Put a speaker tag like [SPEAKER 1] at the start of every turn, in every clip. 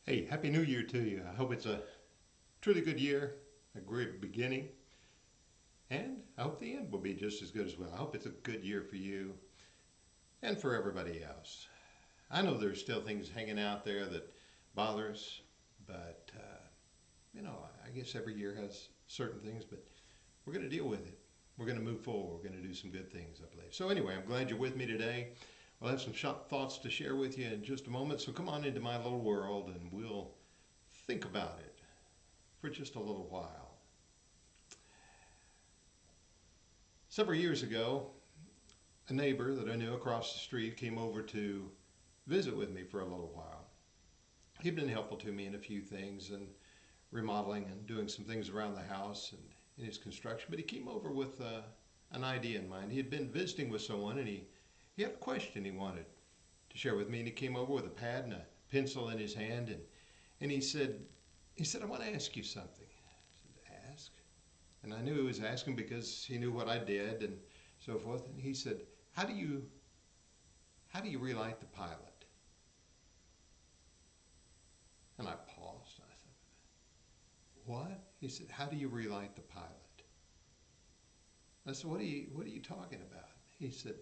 [SPEAKER 1] Hey, Happy New Year to you. I hope it's a truly good year, a great beginning, and I hope the end will be just as good as well. I hope it's a good year for you and for everybody else. I know there's still things hanging out there that bother us, but I guess every year has certain things, but we're going to deal with it. We're going to move forward. We're going to do some good things, I believe. So anyway, I'm glad you're with me today. I'll have some thoughts to share with you in just a moment. So come on into my little world and we'll think about it for just a little while. Several years ago, a neighbor that I knew across the street came over to visit with me for a little while. He'd been helpful to me in a few things and remodeling and doing some things around the house and in his construction, but he came over with an idea in mind. He had been visiting with someone and he had a question he wanted to share with me, and he came over with a pad and a pencil in his hand and he said, I want to ask you something. I said, ask? And I knew he was asking because he knew what I did and so forth. And he said, how do you relight the pilot? And I paused. I said, what? He said, how do you relight the pilot? I said, what are you talking about? He said,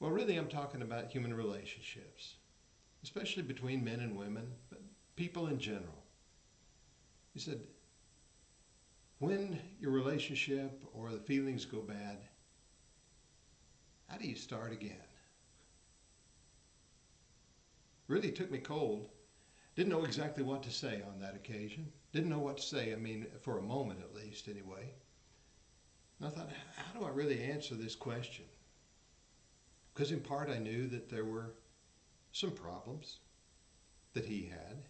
[SPEAKER 1] well, really, I'm talking about human relationships, especially between men and women, but people in general. He said, when your relationship or the feelings go bad, how do you start again? Really took me cold. Didn't know exactly what to say on that occasion. Didn't know what to say, for a moment at least anyway. And I thought, how do I really answer this question? Because in part I knew that there were some problems that he had.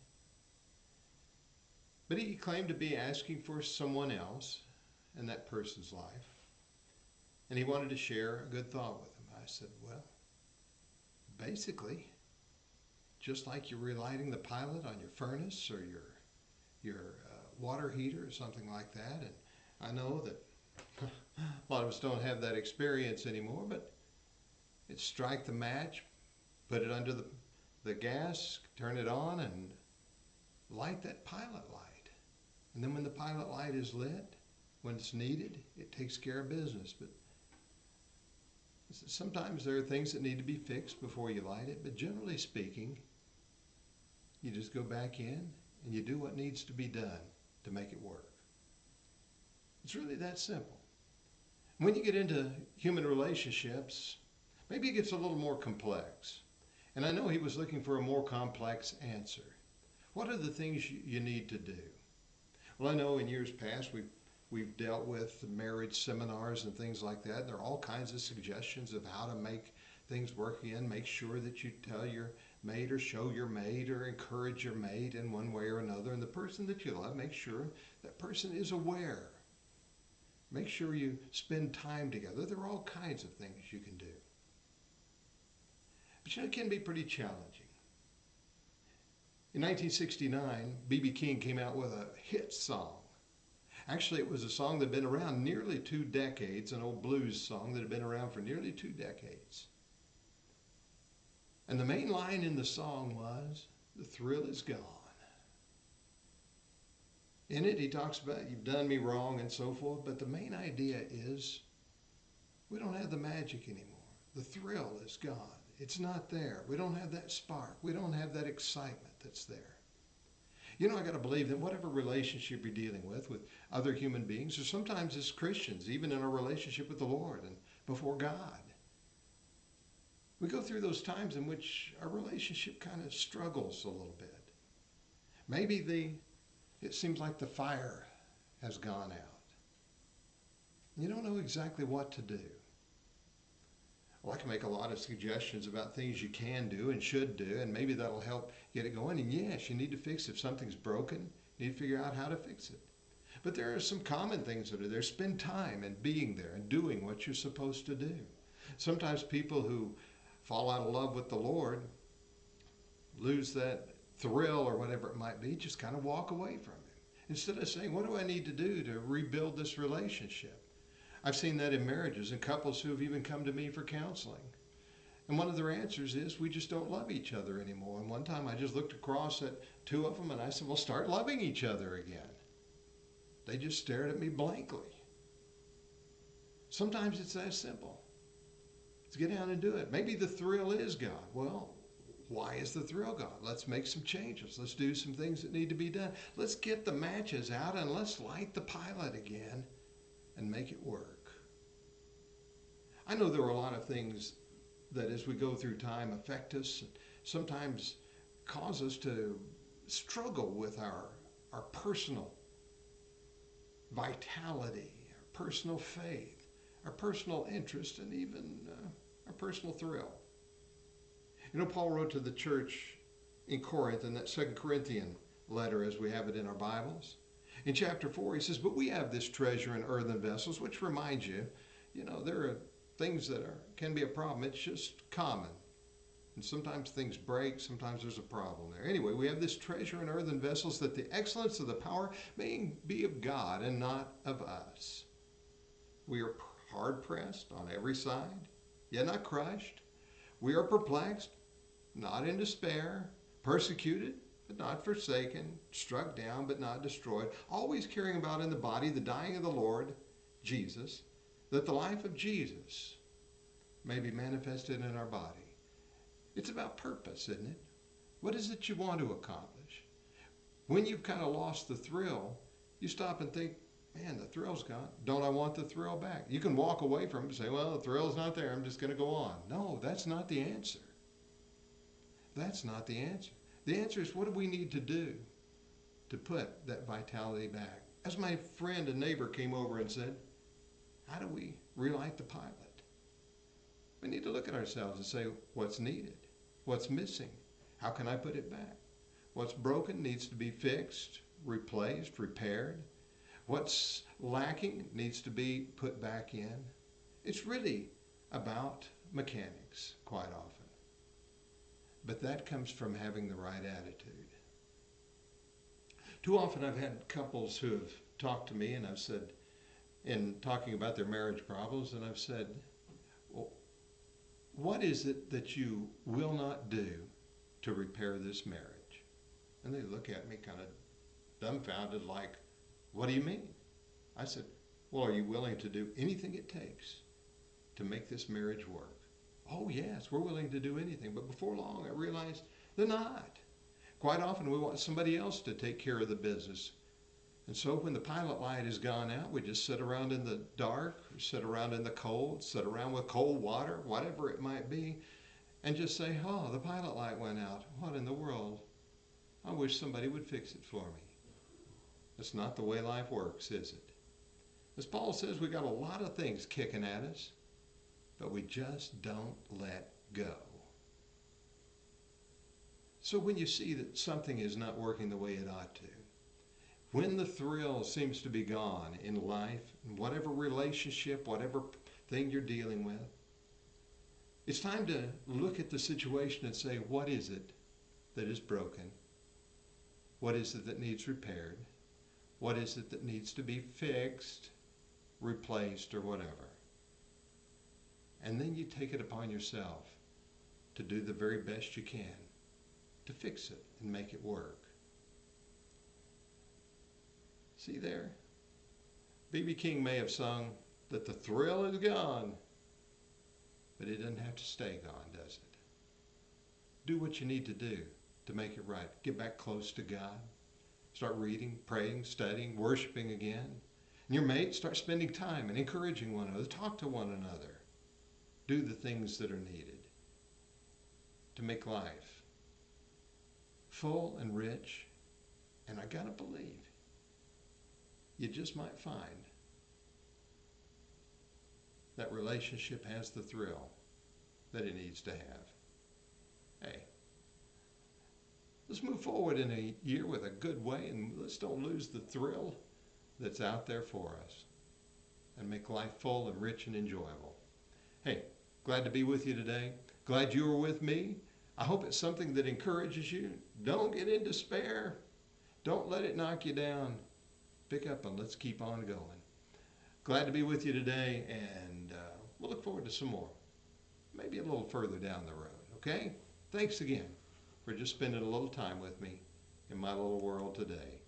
[SPEAKER 1] But he claimed to be asking for someone else in that person's life. And he wanted to share a good thought with him. I said, well, basically, just like you're relighting the pilot on your furnace or your water heater or something like that. And I know that a lot of us don't have that experience anymore, but it's strike the match, put it under the gas, turn it on, and light that pilot light. And then when the pilot light is lit, when it's needed, it takes care of business. But sometimes there are things that need to be fixed before you light it, but generally speaking, you just go back in and you do what needs to be done to make it work. It's really that simple. When you get into human relationships, maybe it gets a little more complex. And I know he was looking for a more complex answer. What are the things you need to do? Well, I know in years past we've dealt with marriage seminars and things like that. And there are all kinds of suggestions of how to make things work in. Make sure that you tell your mate or show your mate or encourage your mate in one way or another. And the person that you love, make sure that person is aware. Make sure you spend time together. There are all kinds of things you can do. But it can be pretty challenging. In 1969, B.B. King came out with a hit song. Actually, it was a song that had been around nearly 2 decades, an old blues song that had been around for nearly 2 decades. And the main line in the song was, the thrill is gone. In it, he talks about, you've done me wrong and so forth, but the main idea is, we don't have the magic anymore. The thrill is gone. It's not there. We don't have that spark. We don't have that excitement that's there. I got to believe that whatever relationship you're dealing with other human beings, or sometimes as Christians, even in our relationship with the Lord and before God, we go through those times in which our relationship kind of struggles a little bit. Maybe it seems like the fire has gone out. You don't know exactly what to do. Well, I can make a lot of suggestions about things you can do and should do, and maybe that'll help get it going. And yes, you need to fix it. If something's broken, you need to figure out how to fix it. But there are some common things that are there. Spend time in being there and doing what you're supposed to do. Sometimes people who fall out of love with the Lord lose that thrill or whatever it might be, just kind of walk away from Him. Instead of saying, what do I need to do to rebuild this relationship? I've seen that in marriages and couples who have even come to me for counseling. And one of their answers is we just don't love each other anymore. And one time I just looked across at two of them and I said, well, start loving each other again. They just stared at me blankly. Sometimes it's that simple. Let's get down and do it. Maybe the thrill is God. Well, why is the thrill God? Let's make some changes. Let's do some things that need to be done. Let's get the matches out and let's light the pilot again and make it work. I know there are a lot of things that as we go through time affect us, and sometimes cause us to struggle with our personal vitality, our personal faith, our personal interest, and even our personal thrill. You know, Paul wrote to the church in Corinth in that 2 Corinthian letter as we have it in our Bibles. In chapter 4, he says, but we have this treasure in earthen vessels, which reminds you, there are things that can be a problem. It's just common. And sometimes things break, sometimes there's a problem there. Anyway, we have this treasure in earthen vessels that the excellence of the power may be of God and not of us. We are hard pressed on every side, yet not crushed. We are perplexed, not in despair, persecuted, but not forsaken, struck down, but not destroyed, always carrying about in the body the dying of the Lord Jesus, that the life of Jesus may be manifested in our body. It's about purpose, isn't it? What is it you want to accomplish? When you've kind of lost the thrill, you stop and think, man, the thrill's gone. Don't I want the thrill back? You can walk away from it and say, well, the thrill's not there. I'm just going to go on. No, that's not the answer. That's not the answer. The answer is, what do we need to do to put that vitality back? As my friend and neighbor came over and said, how do we relight the pilot? We need to look at ourselves and say, what's needed? What's missing? How can I put it back? What's broken needs to be fixed, replaced, repaired. What's lacking needs to be put back in. It's really about mechanics quite often. But that comes from having the right attitude. Too often I've had couples who have talked to me and I've said, in talking about their marriage problems, and I've said, well, what is it that you will not do to repair this marriage? And they look at me kind of dumbfounded like, what do you mean? I said, well, are you willing to do anything it takes to make this marriage work? Oh, yes, we're willing to do anything. But before long, I realized they're not. Quite often, we want somebody else to take care of the business. And so when the pilot light has gone out, we just sit around in the dark, or sit around in the cold, sit around with cold water, whatever it might be, and just say, oh, the pilot light went out. What in the world? I wish somebody would fix it for me. That's not the way life works, is it? As Paul says, we got a lot of things kicking at us, but we just don't let go. So when you see that something is not working the way it ought to, when the thrill seems to be gone in life, in whatever relationship, whatever thing you're dealing with, it's time to look at the situation and say, what is it that is broken? What is it that needs repaired? What is it that needs to be fixed, replaced, or whatever? And then you take it upon yourself to do the very best you can to fix it and make it work. See there? B.B. King may have sung that the thrill is gone, but it doesn't have to stay gone, does it? Do what you need to do to make it right. Get back close to God. Start reading, praying, studying, worshiping again. And your mates, start spending time and encouraging one another. Talk to one another. Do the things that are needed to make life full and rich. And I gotta believe, you just might find that relationship has the thrill that it needs to have. Hey, let's move forward in a year with a good way, and let's don't lose the thrill that's out there for us, and make life full and rich and enjoyable. Hey, glad to be with you today. Glad you were with me. I hope it's something that encourages you. Don't get in despair. Don't let it knock you down. Pick up and let's keep on going. Glad to be with you today, and we'll look forward to some more. maybe a little further down the road, okay? Thanks again for just spending a little time with me in my little world today.